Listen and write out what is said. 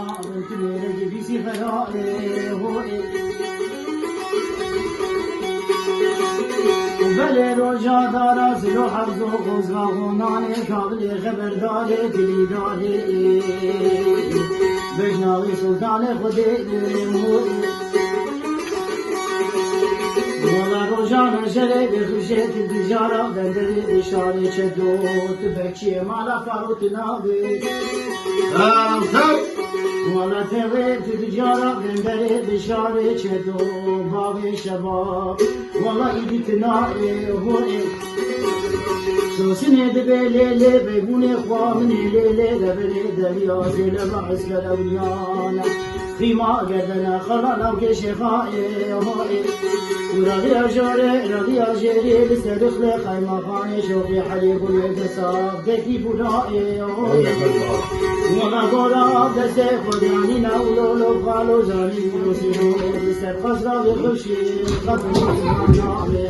بنت بيرج بيسي فرائي هوئي وبلي رجا دارا سلو حفظ و قزغا غناني كابل خبرداري تلي داري بجناغي سلطان خدي هوئي ولا رجانا جلي بخشيت التجارة بندري بشاري شدوت بكشي مالا فاروت ناوي ولا تغيب تجارة بندري بشاري شدوت باوي شباب والله ايدي تنائي هوئي سوسني دبيلي بيبوني خوامني ليلي لبري دريا زيل بعز للأوليانا فيما قدنا خلانا وكشفائي هوئي ورغي أجاري لسه دخل خيمة خاني شوفي حليب والتصاف دكي بنائي وما قراب دسي خداني نولو لو خالو زاني بروسي لسه قصرا بخشي خطو نامي